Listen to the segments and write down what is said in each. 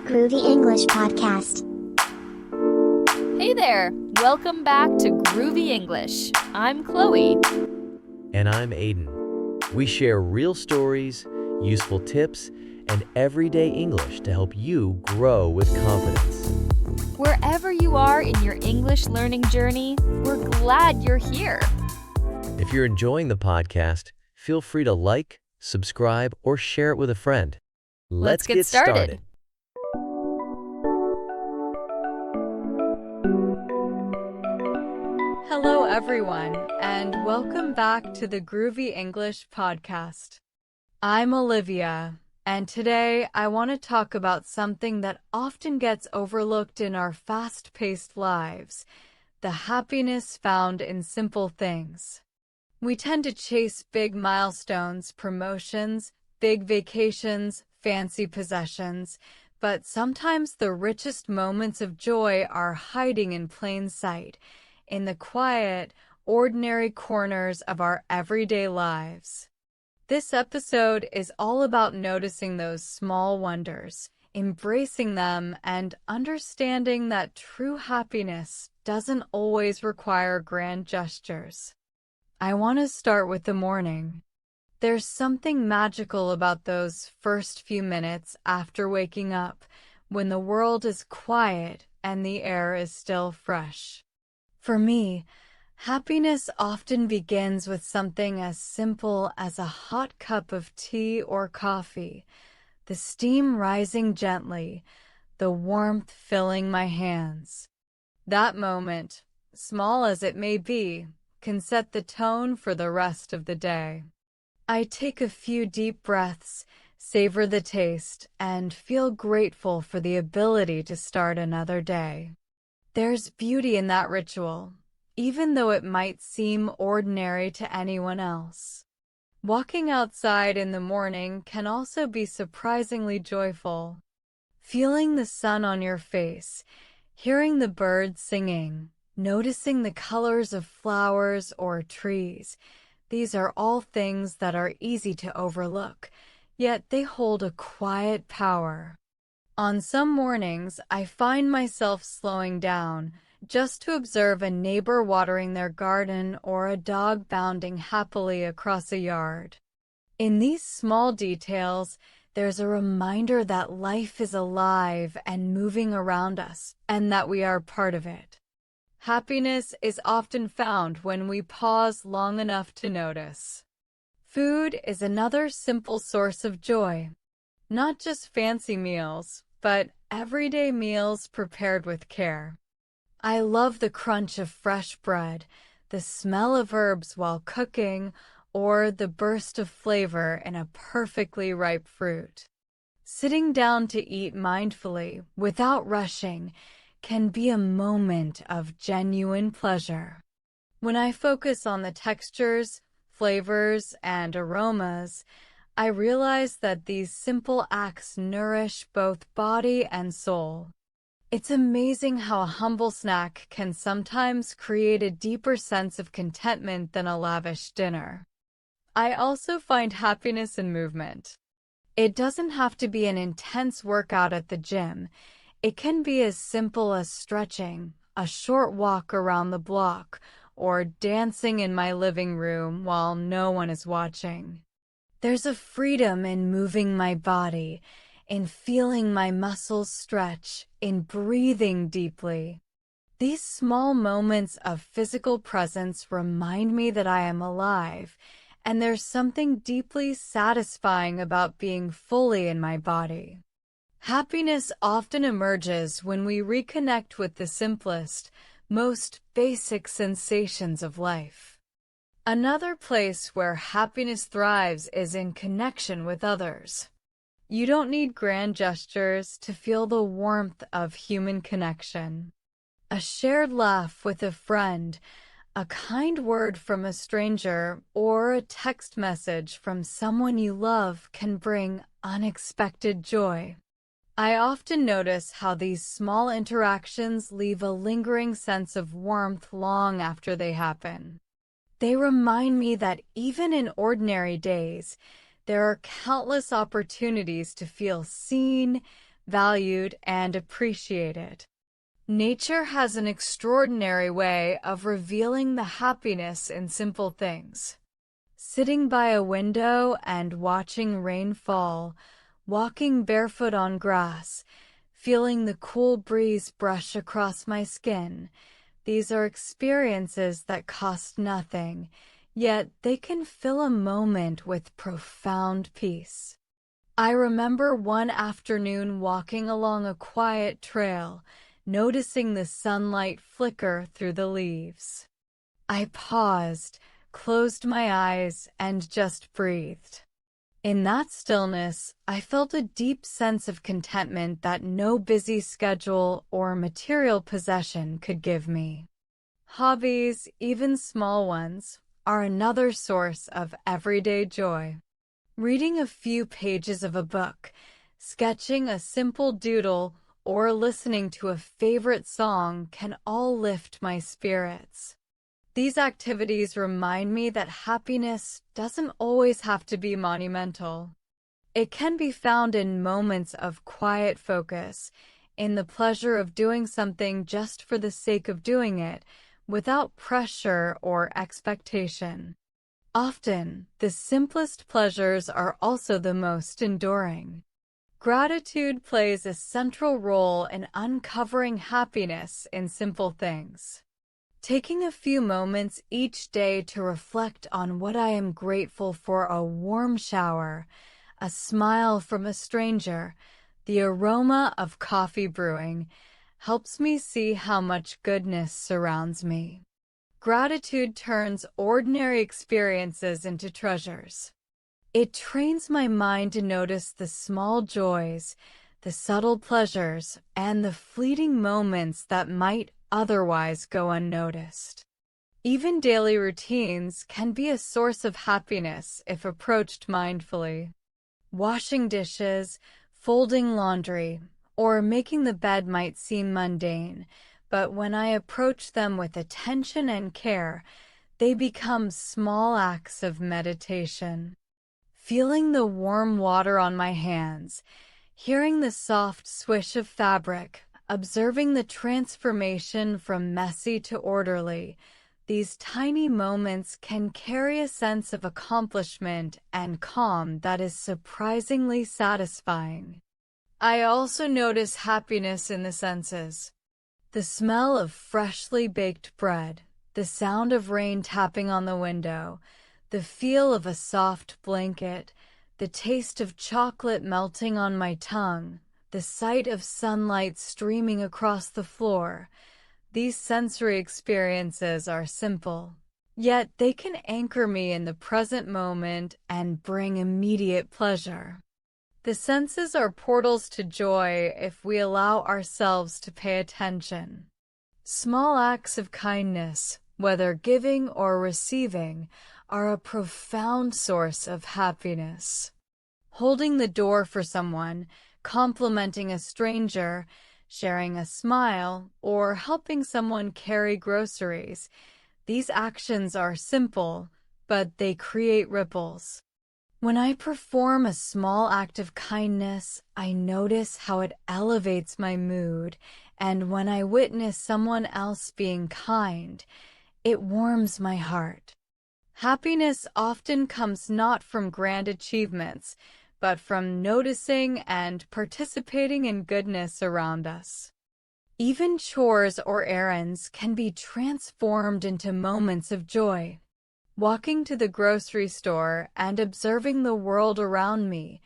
Groovy English Podcast. Hey there! Welcome back to Groovy English. I'm Chloe. And I'm Aiden. We share real stories, useful tips, and everyday English to help you grow with confidence. Wherever you are in your English learning journey, we're glad you're here. If you're enjoying the podcast, feel free to like, subscribe, or share it with a friend. Let's get started. Hello, everyone, and welcome back to the Groovy English Podcast. I'm Olivia, and today I want to talk about something that often gets overlooked in our fast-paced lives, the happiness found in simple things. We tend to chase big milestones, promotions, big vacations, fancy possessions, but sometimes the richest moments of joy are hiding in plain sight, in the quiet, ordinary corners of our everyday lives. This episode is all about noticing those small wonders, embracing them, and understanding that true happiness doesn't always require grand gestures. I want to start with the morning. There's something magical about those first few minutes after waking up, when the world is quiet and the air is still fresh. For me, happiness often begins with something as simple as a hot cup of tea or coffee, the steam rising gently, the warmth filling my hands. That moment, small as it may be, can set the tone for the rest of the day. I take a few deep breaths, savor the taste, and feel grateful for the ability to start another day. There's beauty in that ritual, even though it might seem ordinary to anyone else. Walking outside in the morning can also be surprisingly joyful. Feeling the sun on your face, hearing the birds singing, noticing the colors of flowers or trees, these are all things that are easy to overlook, yet they hold a quiet power. On some mornings, I find myself slowing down just to observe a neighbor watering their garden or a dog bounding happily across a yard. In these small details, there's a reminder that life is alive and moving around us, and that we are part of it. Happiness is often found when we pause long enough to notice. Food is another simple source of joy. Not just fancy meals, but everyday meals prepared with care. I love the crunch of fresh bread, the smell of herbs while cooking, or the burst of flavor in a perfectly ripe fruit. Sitting down to eat mindfully, without rushing, can be a moment of genuine pleasure. When I focus on the textures, flavors, and aromas, I realize that these simple acts nourish both body and soul. It's amazing how a humble snack can sometimes create a deeper sense of contentment than a lavish dinner. I also find happiness in movement. It doesn't have to be an intense workout at the gym. It can be as simple as stretching, a short walk around the block, or dancing in my living room while no one is watching. There's a freedom in moving my body, in feeling my muscles stretch, in breathing deeply. These small moments of physical presence remind me that I am alive, and there's something deeply satisfying about being fully in my body. Happiness often emerges when we reconnect with the simplest, most basic sensations of life. Another place where happiness thrives is in connection with others. You don't need grand gestures to feel the warmth of human connection. A shared laugh with a friend, a kind word from a stranger, or a text message from someone you love can bring unexpected joy. I often notice how these small interactions leave a lingering sense of warmth long after they happen. They remind me that even in ordinary days, there are countless opportunities to feel seen, valued, and appreciated. Nature has an extraordinary way of revealing the happiness in simple things. Sitting by a window and watching rain fall, walking barefoot on grass, feeling the cool breeze brush across my skin, these are experiences that cost nothing, yet they can fill a moment with profound peace. I remember one afternoon walking along a quiet trail, noticing the sunlight flicker through the leaves. I paused, closed my eyes, and just breathed. In that stillness, I felt a deep sense of contentment that no busy schedule or material possession could give me. Hobbies, even small ones, are another source of everyday joy. Reading a few pages of a book, sketching a simple doodle, or listening to a favorite song can all lift my spirits. These activities remind me that happiness doesn't always have to be monumental. It can be found in moments of quiet focus, in the pleasure of doing something just for the sake of doing it, without pressure or expectation. Often, the simplest pleasures are also the most enduring. Gratitude plays a central role in uncovering happiness in simple things. Taking a few moments each day to reflect on what I am grateful for: a warm shower, a smile from a stranger, the aroma of coffee brewing, helps me see how much goodness surrounds me. Gratitude turns ordinary experiences into treasures. It trains my mind to notice the small joys, the subtle pleasures, and the fleeting moments that might otherwise go unnoticed. Even daily routines can be a source of happiness if approached mindfully. Washing dishes, folding laundry, or making the bed might seem mundane, but when I approach them with attention and care, they become small acts of meditation. Feeling the warm water on my hands, hearing the soft swish of fabric, observing the transformation from messy to orderly, these tiny moments can carry a sense of accomplishment and calm that is surprisingly satisfying. I also notice happiness in the senses. The smell of freshly baked bread, the sound of rain tapping on the window, the feel of a soft blanket, the taste of chocolate melting on my tongue, the sight of sunlight streaming across the floor. These sensory experiences are simple, yet they can anchor me in the present moment and bring immediate pleasure. The senses are portals to joy if we allow ourselves to pay attention. Small acts of kindness, whether giving or receiving, are a profound source of happiness. Holding the door for someone, complimenting a stranger, sharing a smile, or helping someone carry groceries, these actions are simple, but they create ripples. When I perform a small act of kindness, I notice how it elevates my mood, and when I witness someone else being kind, it warms my heart. Happiness often comes not from grand achievements, but from noticing and participating in goodness around us. Even chores or errands can be transformed into moments of joy. Walking to the grocery store and observing the world around me,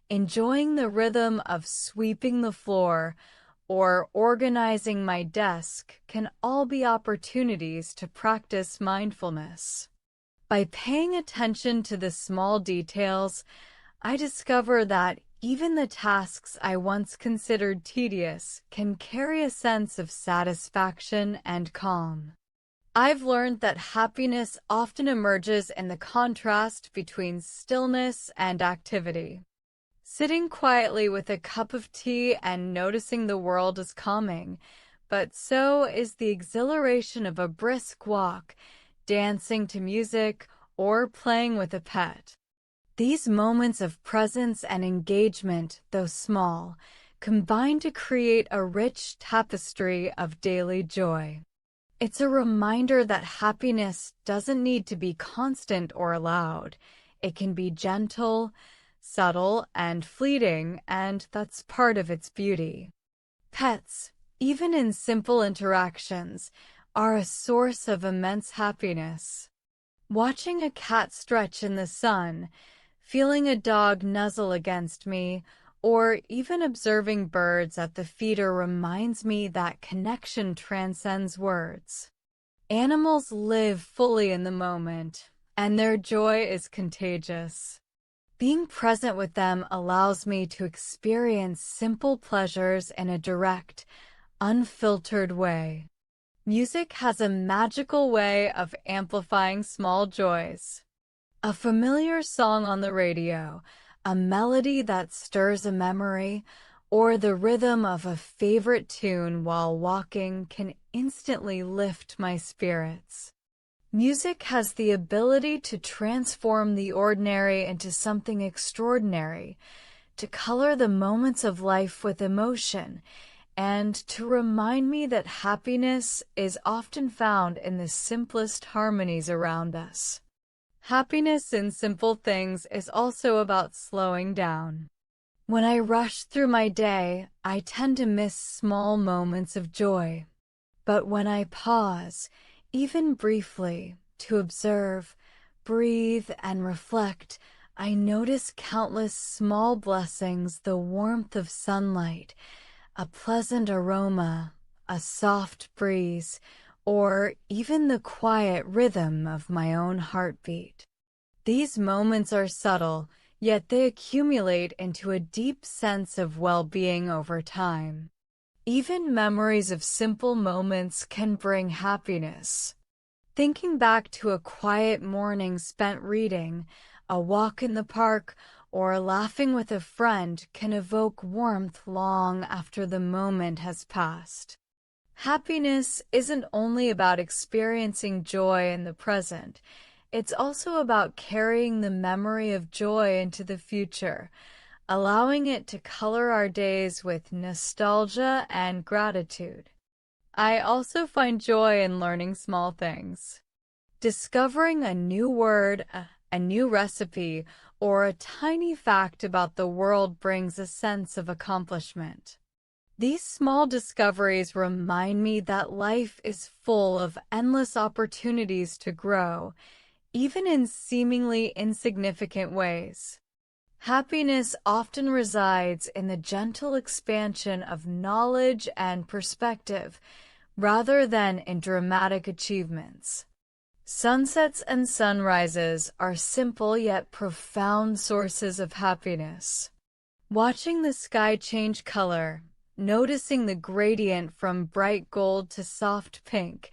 enjoying the rhythm of sweeping the floor, or organizing my desk can all be opportunities to practice mindfulness. By paying attention to the small details, I discover that even the tasks I once considered tedious can carry a sense of satisfaction and calm. I've learned that happiness often emerges in the contrast between stillness and activity. Sitting quietly with a cup of tea and noticing the world is calming, but so is the exhilaration of a brisk walk, dancing to music, or playing with a pet. These moments of presence and engagement, though small, combine to create a rich tapestry of daily joy. It's a reminder that happiness doesn't need to be constant or loud. It can be gentle, subtle, and fleeting, and that's part of its beauty. Pets, even in simple interactions, are a source of immense happiness. Watching a cat stretch in the sun, feeling a dog nuzzle against me, or even observing birds at the feeder reminds me that connection transcends words. Animals live fully in the moment, and their joy is contagious. Being present with them allows me to experience simple pleasures in a direct, unfiltered way. Music has a magical way of amplifying small joys. A familiar song on the radio, a melody that stirs a memory, or the rhythm of a favorite tune while walking can instantly lift my spirits. Music has the ability to transform the ordinary into something extraordinary, to color the moments of life with emotion, and to remind me that happiness is often found in the simplest harmonies around us. Happiness in simple things is also about slowing down. When I rush through my day, I tend to miss small moments of joy. But when I pause, even briefly, to observe, breathe, and reflect, I notice countless small blessings: the warmth of sunlight, a pleasant aroma, a soft breeze, or even the quiet rhythm of my own heartbeat. These moments are subtle, yet they accumulate into a deep sense of well-being over time. Even memories of simple moments can bring happiness. Thinking back to a quiet morning spent reading, a walk in the park, or laughing with a friend can evoke warmth long after the moment has passed. Happiness isn't only about experiencing joy in the present. It's also about carrying the memory of joy into the future, allowing it to color our days with nostalgia and gratitude. I also find joy in learning small things. Discovering a new word, a new recipe, or a tiny fact about the world brings a sense of accomplishment. These small discoveries remind me that life is full of endless opportunities to grow, even in seemingly insignificant ways. Happiness often resides in the gentle expansion of knowledge and perspective, rather than in dramatic achievements. Sunsets and sunrises are simple yet profound sources of happiness. Watching the sky change color, noticing the gradient from bright gold to soft pink,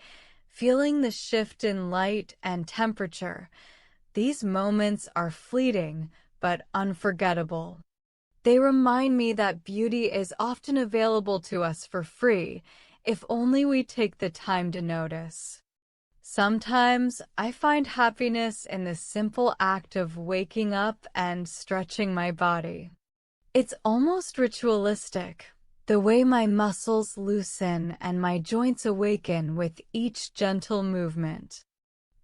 feeling the shift in light and temperature, these moments are fleeting but unforgettable. They remind me that beauty is often available to us for free, if only we take the time to notice. Sometimes I find happiness in the simple act of waking up and stretching my body. It's almost ritualistic, the way my muscles loosen and my joints awaken with each gentle movement.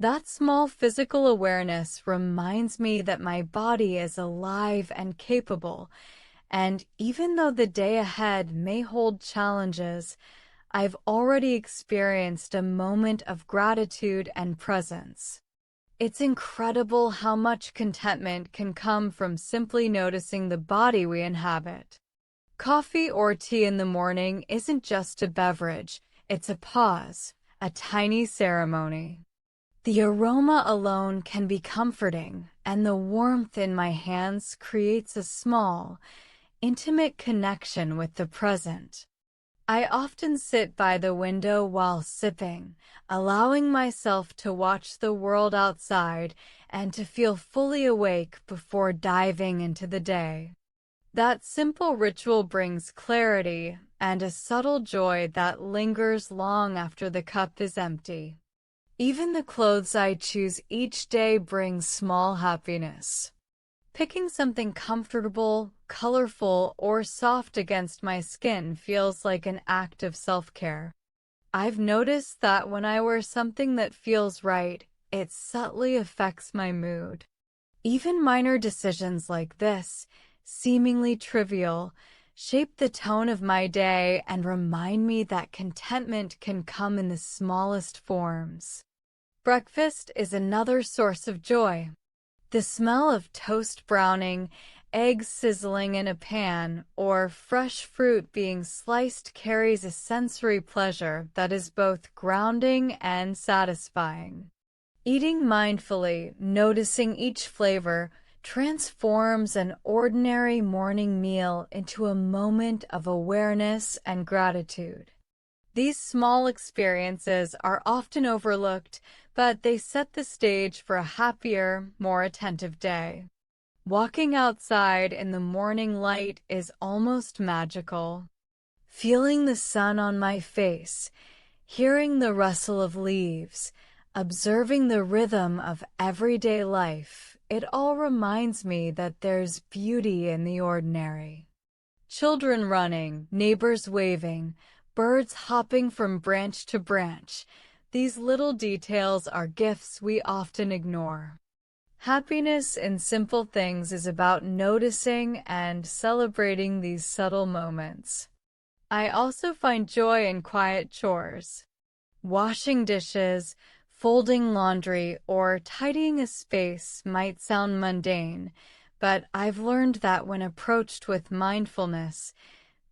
That small physical awareness reminds me that my body is alive and capable, and even though the day ahead may hold challenges, I've already experienced a moment of gratitude and presence. It's incredible how much contentment can come from simply noticing the body we inhabit. Coffee or tea in the morning isn't just a beverage, it's a pause, a tiny ceremony. The aroma alone can be comforting, and the warmth in my hands creates a small, intimate connection with the present. I often sit by the window while sipping, allowing myself to watch the world outside and to feel fully awake before diving into the day. That simple ritual brings clarity and a subtle joy that lingers long after the cup is empty. Even the clothes I choose each day bring small happiness. Picking something comfortable, colorful, or soft against my skin feels like an act of self-care. I've noticed that when I wear something that feels right, it subtly affects my mood. Even minor decisions like this, seemingly trivial, shape the tone of my day and remind me that contentment can come in the smallest forms. Breakfast is another source of joy. The smell of toast browning, eggs sizzling in a pan, or fresh fruit being sliced carries a sensory pleasure that is both grounding and satisfying. Eating mindfully, noticing each flavor, transforms an ordinary morning meal into a moment of awareness and gratitude. These small experiences are often overlooked, but they set the stage for a happier, more attentive day. Walking outside in the morning light is almost magical. Feeling the sun on my face, hearing the rustle of leaves, observing the rhythm of everyday life, it all reminds me that there's beauty in the ordinary. Children running, neighbors waving, birds hopping from branch to branch. These little details are gifts we often ignore. Happiness in simple things is about noticing and celebrating these subtle moments. I also find joy in quiet chores. Washing dishes, folding laundry, or tidying a space might sound mundane, but I've learned that when approached with mindfulness,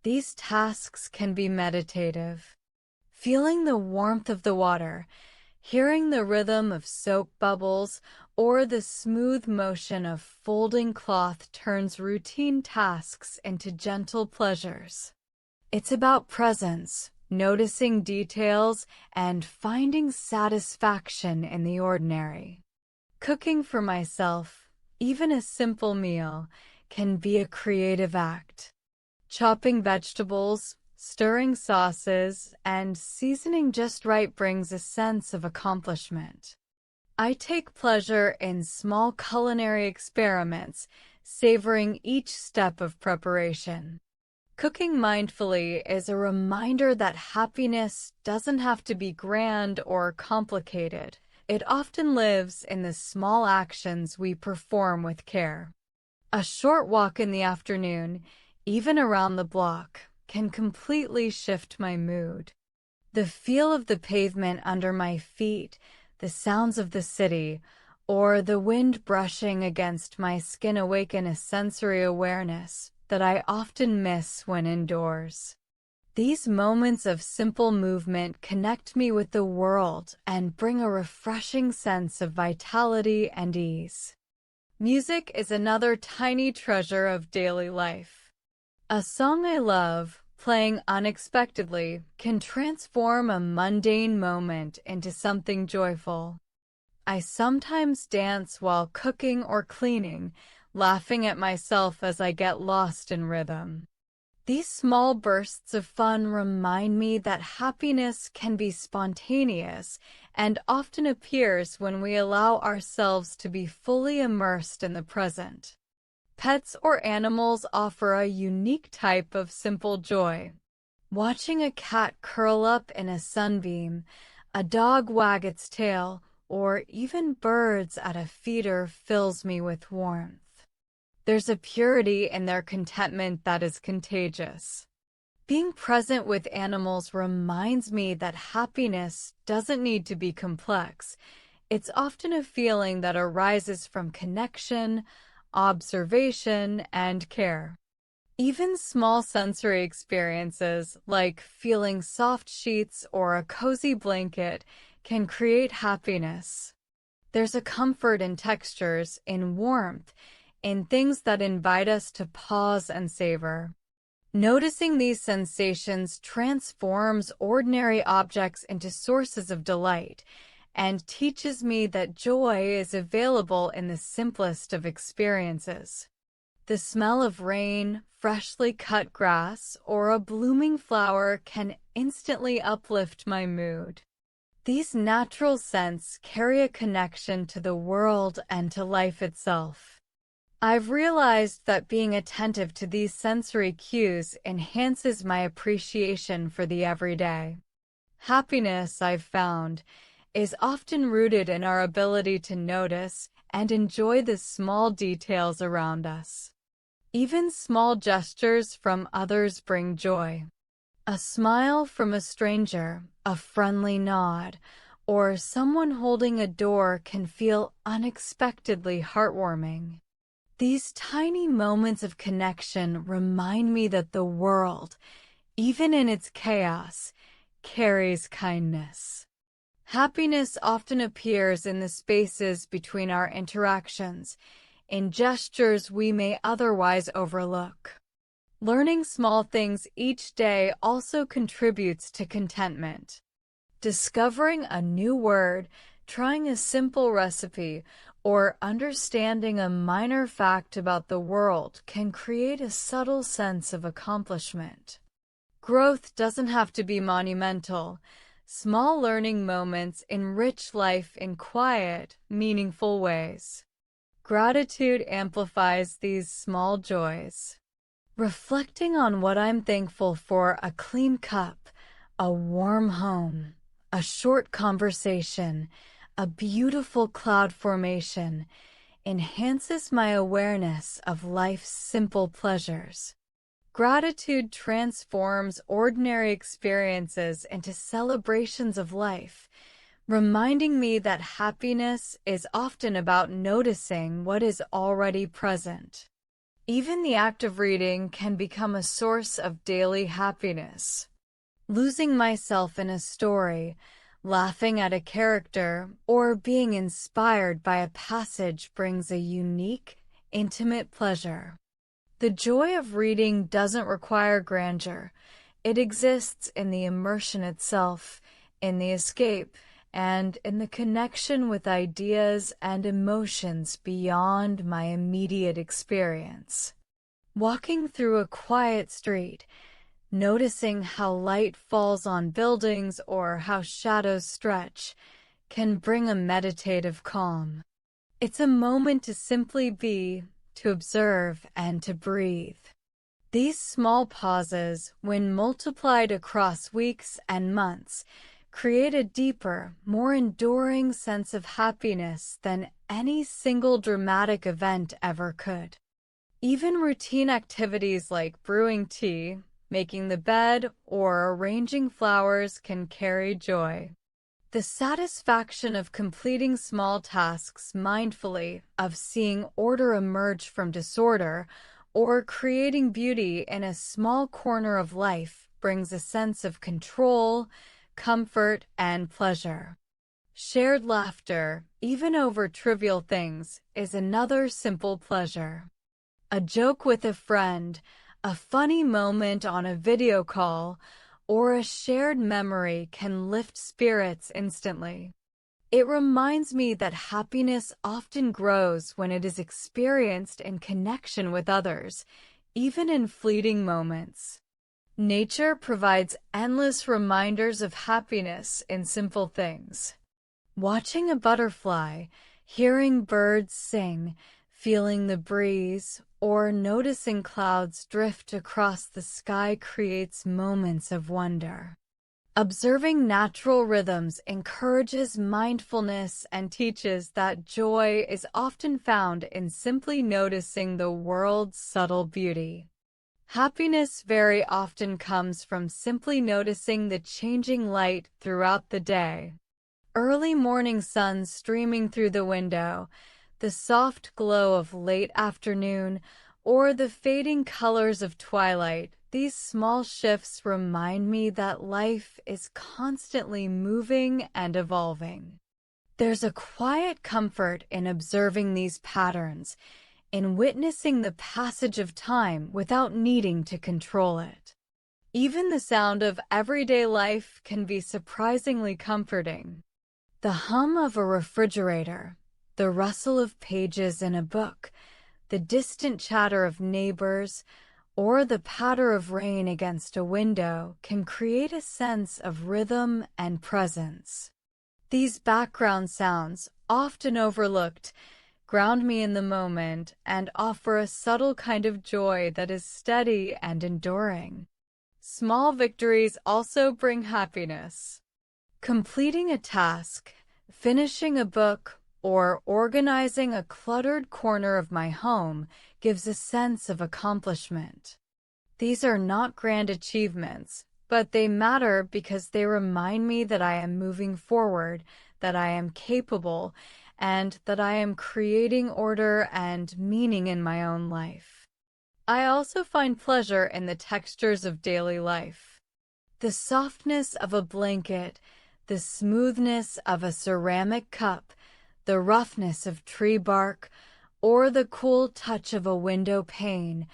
these tasks can be meditative. Feeling the warmth of the water, hearing the rhythm of soap bubbles, or the smooth motion of folding cloth turns routine tasks into gentle pleasures. It's about presence, noticing details, and finding satisfaction in the ordinary. Cooking for myself, even a simple meal, can be a creative act. Chopping vegetables, stirring sauces, and seasoning just right brings a sense of accomplishment. I take pleasure in small culinary experiments, savoring each step of preparation. Cooking mindfully is a reminder that happiness doesn't have to be grand or complicated. It often lives in the small actions we perform with care. A short walk in the afternoon, even around the block, can completely shift my mood. The feel of the pavement under my feet, the sounds of the city, or the wind brushing against my skin awaken a sensory awareness that I often miss when indoors. These moments of simple movement connect me with the world and bring a refreshing sense of vitality and ease. Music is another tiny treasure of daily life. A song I love, playing unexpectedly, can transform a mundane moment into something joyful. I sometimes dance while cooking or cleaning, laughing at myself as I get lost in rhythm. These small bursts of fun remind me that happiness can be spontaneous and often appears when we allow ourselves to be fully immersed in the present. Pets or animals offer a unique type of simple joy. Watching a cat curl up in a sunbeam, a dog wag its tail, or even birds at a feeder fills me with warmth. There's a purity in their contentment that is contagious. Being present with animals reminds me that happiness doesn't need to be complex. It's often a feeling that arises from connection, observation, and care. Even small sensory experiences, like feeling soft sheets or a cozy blanket, can create happiness. There's a comfort in textures, in warmth, in things that invite us to pause and savor. Noticing these sensations transforms ordinary objects into sources of delight and teaches me that joy is available in the simplest of experiences. The smell of rain, freshly cut grass, or a blooming flower can instantly uplift my mood. These natural scents carry a connection to the world and to life itself. I've realized that being attentive to these sensory cues enhances my appreciation for the everyday. Happiness, I've found, is often rooted in our ability to notice and enjoy the small details around us. Even small gestures from others bring joy. A smile from a stranger, a friendly nod, or someone holding a door can feel unexpectedly heartwarming. These tiny moments of connection remind me that the world, even in its chaos, carries kindness. Happiness often appears in the spaces between our interactions, in gestures we may otherwise overlook. Learning small things each day also contributes to contentment. Discovering a new word, trying a simple recipe, or understanding a minor fact about the world can create a subtle sense of accomplishment. Growth doesn't have to be monumental. Small learning moments enrich life in quiet, meaningful ways. Gratitude amplifies these small joys. Reflecting on what I'm thankful for: a clean cup, a warm home, a short conversation, a beautiful cloud formation, enhances my awareness of life's simple pleasures. Gratitude transforms ordinary experiences into celebrations of life, reminding me that happiness is often about noticing what is already present. Even the act of reading can become a source of daily happiness. Losing myself in a story, laughing at a character, or being inspired by a passage brings a unique, intimate pleasure. The joy of reading doesn't require grandeur. It exists in the immersion itself, in the escape, and in the connection with ideas and emotions beyond my immediate experience. Walking through a quiet street, noticing how light falls on buildings or how shadows stretch, can bring a meditative calm. It's a moment to simply be, to observe, and to breathe. These small pauses, when multiplied across weeks and months, create a deeper, more enduring sense of happiness than any single dramatic event ever could. Even routine activities like brewing tea, making the bed, or arranging flowers can carry joy. The satisfaction of completing small tasks mindfully, of seeing order emerge from disorder, or creating beauty in a small corner of life brings a sense of control, comfort, and pleasure. Shared laughter, even over trivial things, is another simple pleasure. A joke with a friend, a funny moment on a video call, or a shared memory can lift spirits instantly. It reminds me that happiness often grows when it is experienced in connection with others, even in fleeting moments. Nature provides endless reminders of happiness in simple things. Watching a butterfly, hearing birds sing, feeling the breeze, or noticing clouds drift across the sky creates moments of wonder. Observing natural rhythms encourages mindfulness and teaches that joy is often found in simply noticing the world's subtle beauty. Happiness very often comes from simply noticing the changing light throughout the day. Early morning sun streaming through the window, the soft glow of late afternoon, or the fading colors of twilight, these small shifts remind me that life is constantly moving and evolving. There's a quiet comfort in observing these patterns, in witnessing the passage of time without needing to control it. Even the sound of everyday life can be surprisingly comforting. The hum of a refrigerator, the rustle of pages in a book, the distant chatter of neighbors, or the patter of rain against a window can create a sense of rhythm and presence. These background sounds, often overlooked, ground me in the moment, and offer a subtle kind of joy that is steady and enduring. Small victories also bring happiness. Completing a task, finishing a book, or organizing a cluttered corner of my home gives a sense of accomplishment. These are not grand achievements, but they matter because they remind me that I am moving forward, that I am capable, and that I am creating order and meaning in my own life. I also find pleasure in the textures of daily life. The softness of a blanket, the smoothness of a ceramic cup, the roughness of tree bark, or the cool touch of a window pane,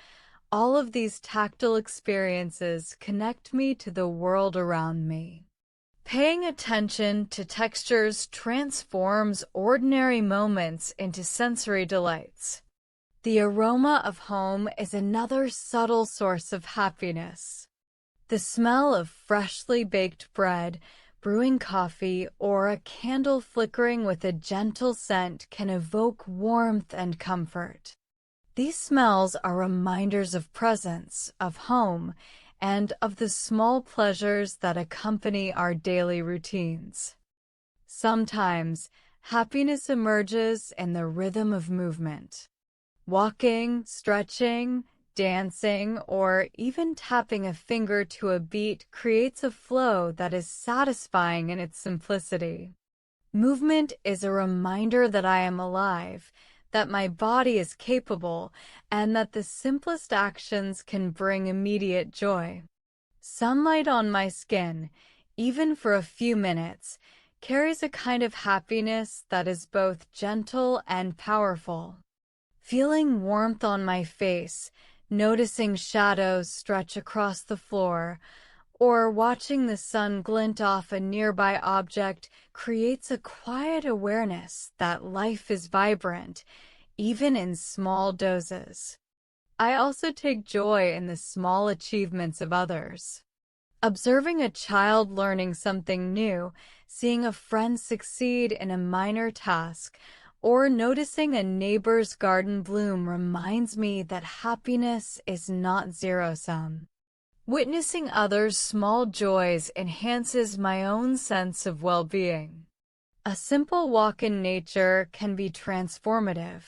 all of these tactile experiences connect me to the world around me. Paying attention to textures transforms ordinary moments into sensory delights. The aroma of home is another subtle source of happiness. The smell of freshly baked bread, brewing coffee, or a candle flickering with a gentle scent can evoke warmth and comfort. These smells are reminders of presence, of home, and of the small pleasures that accompany our daily routines. Sometimes, happiness emerges in the rhythm of movement. Walking, stretching, dancing, or even tapping a finger to a beat creates a flow that is satisfying in its simplicity. Movement is a reminder that I am alive, that my body is capable, and that the simplest actions can bring immediate joy. Sunlight on my skin, even for a few minutes, carries a kind of happiness that is both gentle and powerful. Feeling warmth on my face, noticing shadows stretch across the floor, or watching the sun glint off a nearby object creates a quiet awareness that life is vibrant, even in small doses. I also take joy in the small achievements of others. Observing a child learning something new, seeing a friend succeed in a minor task, or noticing a neighbor's garden bloom reminds me that happiness is not zero-sum. Witnessing others' small joys enhances my own sense of well-being. A simple walk in nature can be transformative.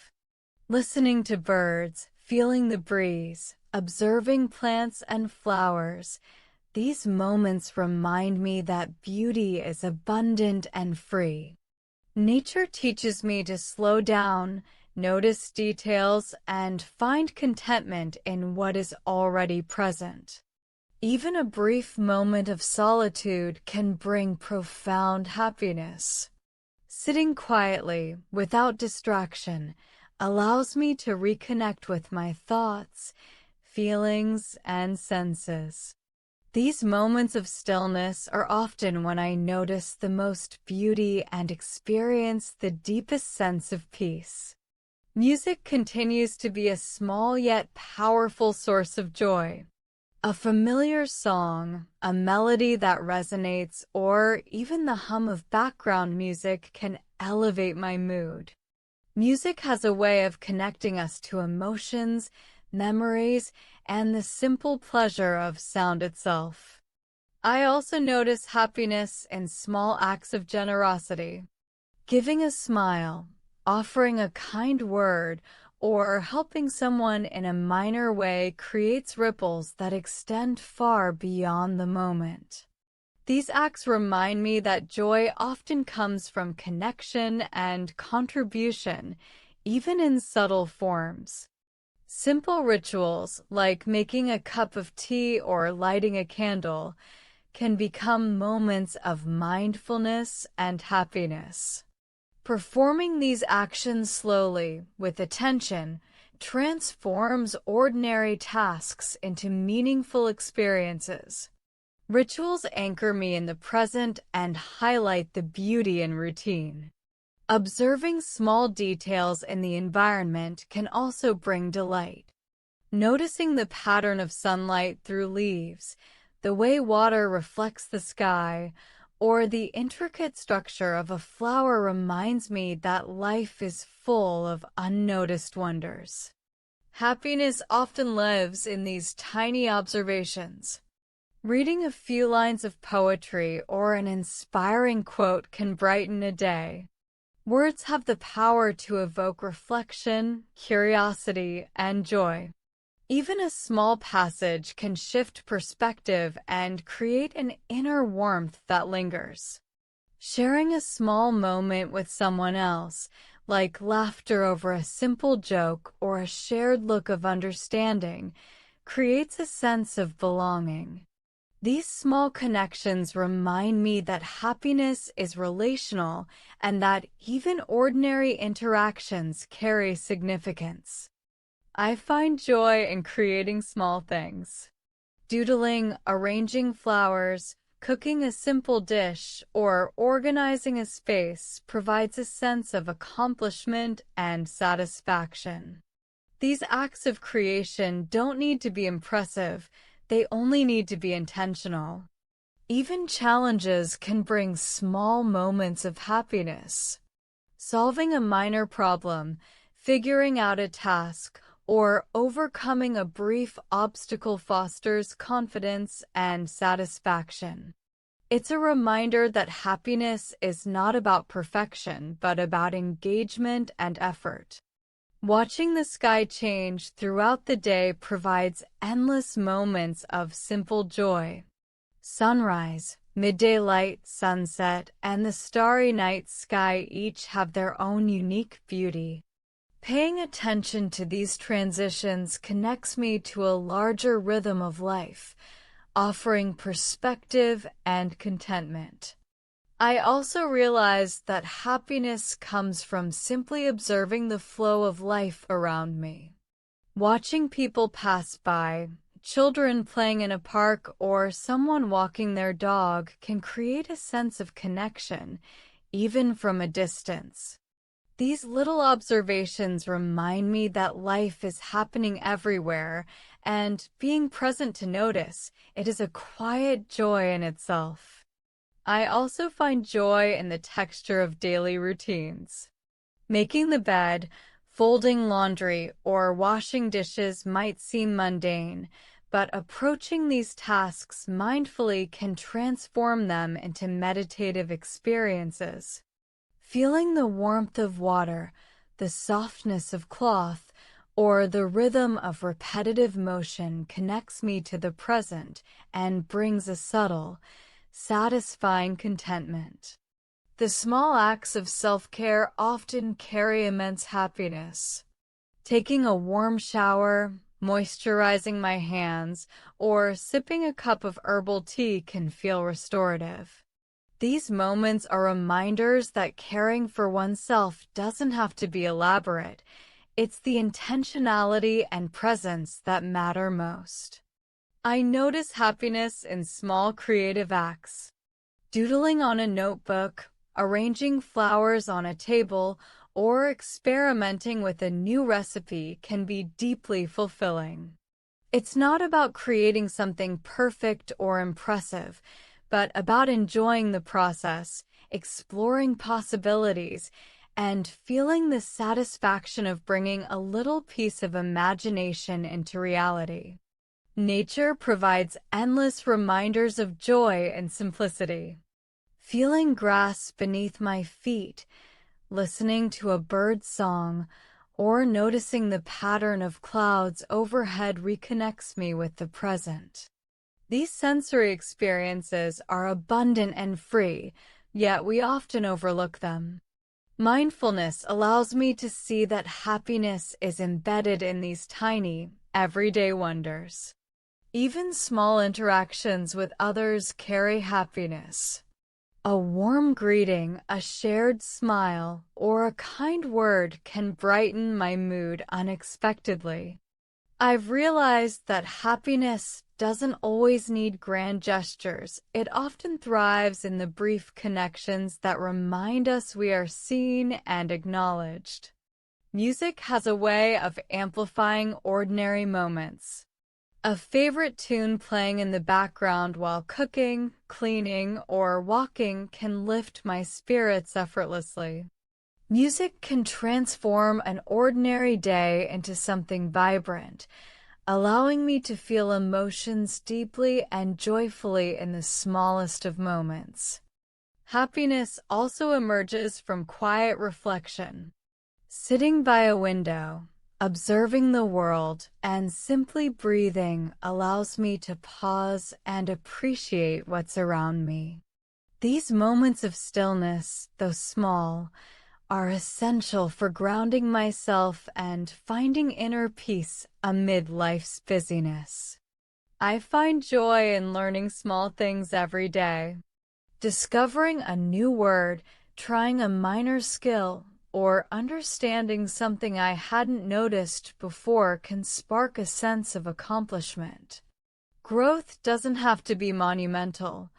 Listening to birds, feeling the breeze, observing plants and flowers, these moments remind me that beauty is abundant and free. Nature teaches me to slow down, notice details, and find contentment in what is already present. Even a brief moment of solitude can bring profound happiness. Sitting quietly, without distraction, allows me to reconnect with my thoughts, feelings, and senses. These moments of stillness are often when I notice the most beauty and experience the deepest sense of peace. Music continues to be a small yet powerful source of joy. A familiar song, a melody that resonates, or even the hum of background music can elevate my mood. Music has a way of connecting us to emotions, memories, and the simple pleasure of sound itself. I also notice happiness in small acts of generosity. Giving a smile, offering a kind word, or helping someone in a minor way creates ripples that extend far beyond the moment. These acts remind me that joy often comes from connection and contribution, even in subtle forms. Simple rituals, like making a cup of tea or lighting a candle, can become moments of mindfulness and happiness. Performing these actions slowly, with attention, transforms ordinary tasks into meaningful experiences. Rituals anchor me in the present and highlight the beauty in routine. Observing small details in the environment can also bring delight. Noticing the pattern of sunlight through leaves, the way water reflects the sky, or the intricate structure of a flower reminds me that life is full of unnoticed wonders. Happiness often lives in these tiny observations. Reading a few lines of poetry or an inspiring quote can brighten a day. Words have the power to evoke reflection, curiosity, and joy. Even a small passage can shift perspective and create an inner warmth that lingers. Sharing a small moment with someone else, like laughter over a simple joke or a shared look of understanding, creates a sense of belonging. These small connections remind me that happiness is relational and that even ordinary interactions carry significance. I find joy in creating small things. Doodling, arranging flowers, cooking a simple dish, or organizing a space provides a sense of accomplishment and satisfaction. These acts of creation don't need to be impressive, they only need to be intentional. Even challenges can bring small moments of happiness. Solving a minor problem, figuring out a task, or overcoming a brief obstacle fosters confidence and satisfaction. It's a reminder that happiness is not about perfection, but about engagement and effort. Watching the sky change throughout the day provides endless moments of simple joy. Sunrise, midday light, sunset, and the starry night sky each have their own unique beauty. Paying attention to these transitions connects me to a larger rhythm of life, offering perspective and contentment. I also realized that happiness comes from simply observing the flow of life around me. Watching people pass by, children playing in a park, or someone walking their dog can create a sense of connection, even from a distance. These little observations remind me that life is happening everywhere, and being present to notice, it is a quiet joy in itself. I also find joy in the texture of daily routines. Making the bed, folding laundry, or washing dishes might seem mundane, but approaching these tasks mindfully can transform them into meditative experiences. Feeling the warmth of water, the softness of cloth, or the rhythm of repetitive motion connects me to the present and brings a subtle, satisfying contentment. The small acts of self-care often carry immense happiness. Taking a warm shower, moisturizing my hands, or sipping a cup of herbal tea can feel restorative. These moments are reminders that caring for oneself doesn't have to be elaborate. It's the intentionality and presence that matter most. I notice happiness in small creative acts. Doodling on a notebook, arranging flowers on a table, or experimenting with a new recipe can be deeply fulfilling. It's not about creating something perfect or impressive, but about enjoying the process, exploring possibilities, and feeling the satisfaction of bringing a little piece of imagination into reality. Nature provides endless reminders of joy and simplicity. Feeling grass beneath my feet, listening to a bird's song, or noticing the pattern of clouds overhead reconnects me with the present. These sensory experiences are abundant and free, yet we often overlook them. Mindfulness allows me to see that happiness is embedded in these tiny, everyday wonders. Even small interactions with others carry happiness. A warm greeting, a shared smile, or a kind word can brighten my mood unexpectedly. I've realized that happiness doesn't always need grand gestures. It often thrives in the brief connections that remind us we are seen and acknowledged. Music has a way of amplifying ordinary moments. A favorite tune playing in the background while cooking, cleaning, or walking can lift my spirits effortlessly. Music can transform an ordinary day into something vibrant, allowing me to feel emotions deeply and joyfully in the smallest of moments. Happiness also emerges from quiet reflection. Sitting by a window, observing the world, and simply breathing allows me to pause and appreciate what's around me. These moments of stillness, though small, are essential for grounding myself and finding inner peace amid life's busyness. I find joy in learning small things every day. Discovering a new word, trying a minor skill, or understanding something I hadn't noticed before can spark a sense of accomplishment. Growth doesn't have to be monumental.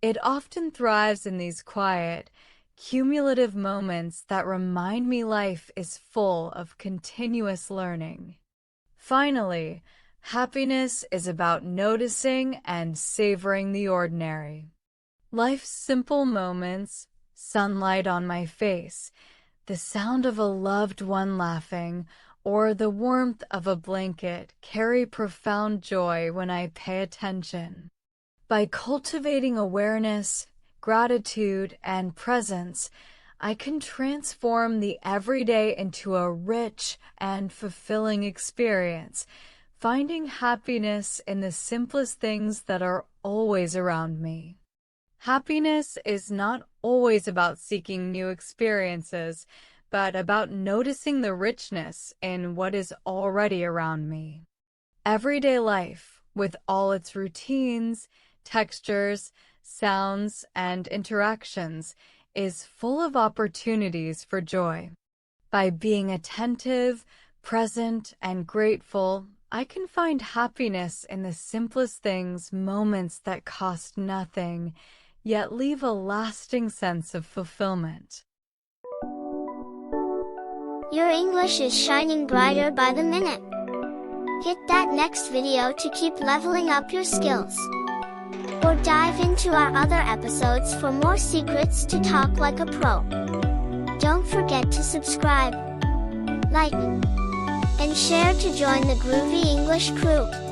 It often thrives in these quiet, cumulative moments that remind me life is full of continuous learning. Finally, happiness is about noticing and savoring the ordinary. Life's simple moments, sunlight on my face, the sound of a loved one laughing, or the warmth of a blanket carry profound joy when I pay attention. By cultivating awareness, gratitude, and presence, I can transform the everyday into a rich and fulfilling experience, finding happiness in the simplest things that are always around me. Happiness is not always about seeking new experiences, but about noticing the richness in what is already around me. Everyday life, with all its routines, textures, sounds, and interactions, is full of opportunities for joy. By being attentive, present, and grateful, I can find happiness in the simplest things, moments that cost nothing, yet leave a lasting sense of fulfillment. Your English is shining brighter by the minute. Hit that next video to keep leveling up your skills. Or dive into our other episodes for more secrets to talk like a pro. Don't forget to subscribe, like, and share to join the Groovy English crew.